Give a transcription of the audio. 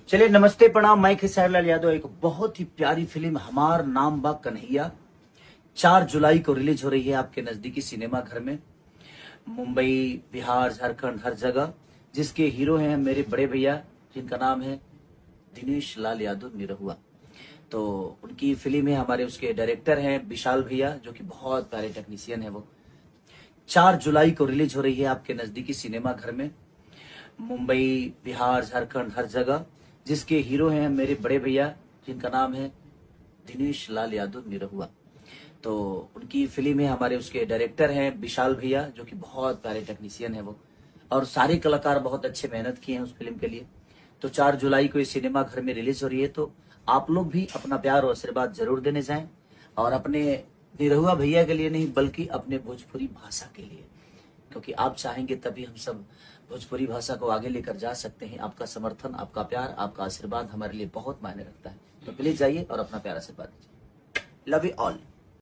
चलिए नमस्ते प्रणाम, मैं खेसारी लाल यादव। एक बहुत ही प्यारी फिल्म हमार नाम बा कन्हैया 4 जुलाई को रिलीज हो रही है आपके नजदीकी सिनेमा घर में। मुंबई, बिहार, झारखंड, हर जगह। जिसके हीरो हैं मेरे बड़े भैया, जिनका नाम है दिनेश लाल यादव निरहुआ। तो उनकी फिल्म है, हमारे उसके डायरेक्टर हैं विशाल भैया, जो कि बहुत प्यारे टेक्नीशियन है वो। 4 जुलाई को रिलीज हो रही है आपके नजदीकी सिनेमा घर में। मुंबई, बिहार, झारखंड, हर जगह। जिसके हीरो हैं मेरे बड़े भैया, जिनका नाम है दिनेश लाल यादव निरहुआ। तो उनकी फिल्म है, हमारे उसके डायरेक्टर हैं विशाल भैया, जो कि बहुत प्यारे टेक्नीशियन है वो। और सारे कलाकार बहुत अच्छे मेहनत किए हैं उस फिल्म के लिए। तो 4 जुलाई को इस सिनेमा घर में रिलीज हो रही है। तो आप लोग भी अपना प्यार और आशीर्वाद जरूर देने जाएं, और अपने निरहुआ भैया के लिए नहीं बल्कि अपने भोजपुरी भाषा के लिए, क्योंकि आप चाहेंगे तभी हम सब भोजपुरी भाषा को आगे लेकर जा सकते हैं। आपका समर्थन, आपका प्यार, आपका आशीर्वाद हमारे लिए बहुत मायने रखता है। तो प्लीज जाइए और अपना प्यार आशीर्वाद दीजिए। Love you all.